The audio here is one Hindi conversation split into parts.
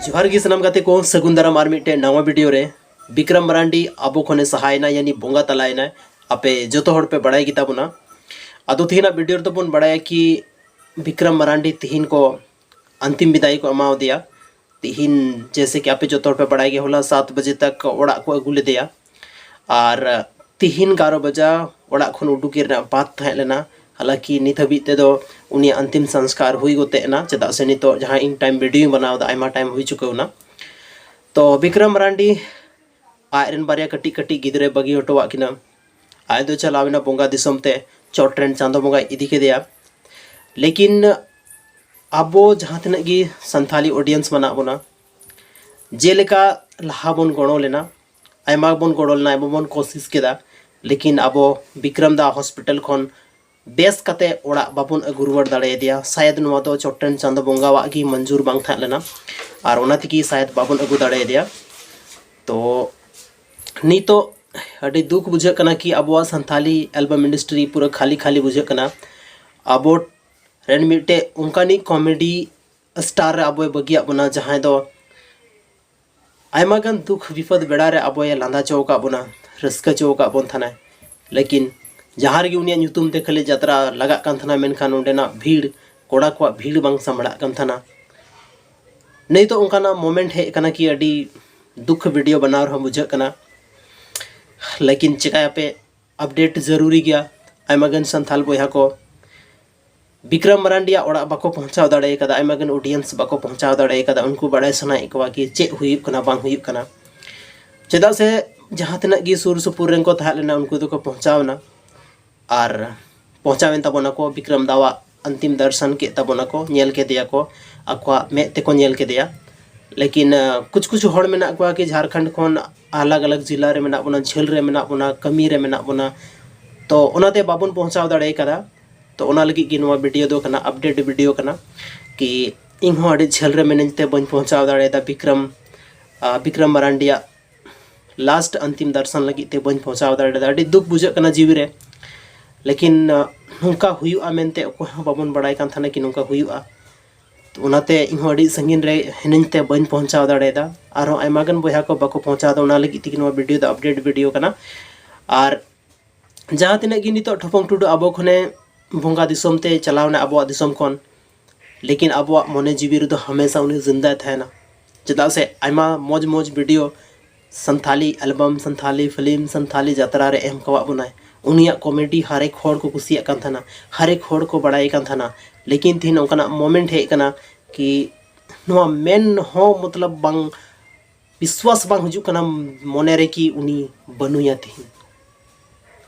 जोहार गी सनम गाते को सगुन दाराम आर मिट्टे नवा वीडियो रे विक्रम मरांडी आबो खने सहायना यानी बोंगा तलायना आपे जोतो हड़ पे बड़ाई गिता बुना आदो थिना वीडियो तो बन बड़ाया कि विक्रम मरांडी तिहिन को अंतिम विदाई को अमाव दिया। तिहिन जैसे कि आपे जोतो हड़ पे बड़ाई होला 7 बजे तक ओड़ा को अगू लेदेया और तिहिन 11 बजा ओड़ा खन उडुकी बात थाहे लेना। हालांकि नित हबी तेदो उनी अंतिम संस्कार हुई गोतेना चेदा से नितो जहां इन टाइम वीडियो बनाव दा आयमा टाइम हुई चुकावना। तो विक्रम मरांडी आयरन बारिया कटी कटी गिदरे बगी हटवा किना आय दो चलावना बोंगा दिसम ते चोट्रेन चांदो बोंगा इदी केदिया। लेकिन आबो जहां तने गी संथाली ऑडियंस मना बोना जेलेका लहा बोन गणो लेना आयमा बोन गणो लेना आयमा बोन कोशिश केदा। लेकिन आबो विक्रम दा हॉस्पिटल खन बेस कते ओड़ा बाबन अगु रुवाड़ दाड़े दिया। शायद नुआ दो चोट्टन चांदो बोंगा वागी मंजूर बांग था लेना और ओना तिकी शायद बाबन अगु दाड़े दिया। तो नीतो अड़ी दुख बुझे कना कि अबो संथाली एल्बम इंडस्ट्री पूरा खाली खाली बुझे कना। अबो रेन मिटे उनकानी कॉमेडी स्टार अबो बगिया बना जहां दो आयमा गन दुख विपद बेड़ा रे अबो लांदा चौका बना रस्का चौका बन थाना। लेकिन जहाँ रे उनिया ᱧᱩᱛᱩᱢ ते खाली यात्रा लगा कान थाना मेनखान उंडेना भीड़ कोड़ा को भीड़ बांग संभड़ा कान थाना। नहीं तो उनका मोमेंट है कना कि अड़ी दुख वीडियो बना रहा बुझे कना। लेकिन चिकाया पे अपडेट जरूरी गया आयमागन संथाल बोया को विक्रम मरांडिया ओड़ा बाको पहुंचाव दाड़े कदा आयमागन ऑडियंस बाको पहुंचाव दाड़े कदा उनको बड़ाय सनाई को कि चे हुई कना बांग हुई कना। चेदा से जहाँ तिना गी सुर सुपुर रेन को थाहे लेना उनको तो को पहुंचावना और पहुंचावें तबोना को विक्रम दावा अंतिम दर्शन के तबोना को नेल के दिया को अक्वा में ते को नेल के दिया। लेकिन कुछ कुछ हड़ मेना को कि झारखंड खन अलग अलग जिला रे मेना बोना झेल रे मेना बोना कमी रे मेना बोना तो ओनाते बाबन पहुंचाव दाड़े कदा। तो ओना लगी कि नवा वीडियो दो कना अपडेट वीडियो कना कि इन हो अड़ी झेल रे मेनते बन पहुंचाव दाड़े दा विक्रम मरांडिया लास्ट अंतिम दर्शन लगी ते बन पहुंचाव दाड़े दा। अड़ी दुख बुझे कना जीवी रे। लेकिन नुका हुआ मेनते बाबन बड़ाई कान थाना कि नुका हुआ। तो उनाते इहो अड़ी संगीन रे हिनते बन पहुंचाव दाड़ेदा और आयमागन बोया को बाको पहुंचा दा उना लगी तिकी नवा वीडियो दा अपडेट वीडियो कना। और जहां तिना गी नितो ठपंग टुडू आबो खने बोंगा दिसम ते चलावना आबो दिसम खन। लेकिन आबो मने जीवी रे दो हमेशा उनी जिंदा थायना चेदा से आयमा मौज मौज video Santhali album Santhali film Santhali यात्रा रे एम कवा बनाए उनिया कॉमेडी हर एक होड़ को कुसिया कान थाना हर एक होड़ को बड़ाई कान थाना। लेकिन तीन उनका मोमेंट है कना कि नवा मेन हो मतलब बांग विश्वास बांग हुजु कना मोने रे कि उनी बनुया तीन।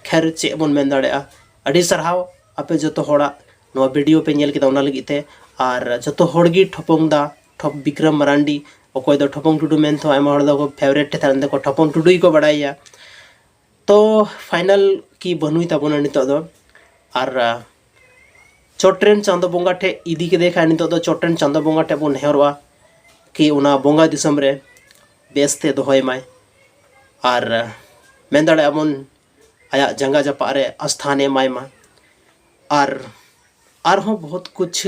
खैर चे बन मेन दाड़ेआ अड़ी सरहाव आपे जतो होड़ा नवा वीडियो पे नेल केदा उना लगी ते और जतो होड़गी ठपंग दा ठप विक्रम मरांडी अकोय दो ठपंग टुडू मेन तो आयमा होड़ दो फेवरेट थान को ठपंग टुडू ही को बड़ाइया। तो फाइनल की बनुई तबोना नितो दो और चोट्रेन चांदो बोंगा ठे इदी के देखा नितो दो चोट्रेन चांदो बोंगा ठे बन हेरवा कि उना बोंगा दिसम रे बेस्ते दोहय माय और मेन दाड़े अबन आया जंगा जपा रे स्थाने माय मा और हो बहुत कुछ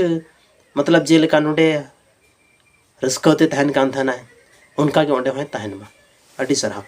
मतलब जेलेका नोडे रस्कते तहन कान थाना उनका के ओंडे होय तहन मा। अडी सरहा।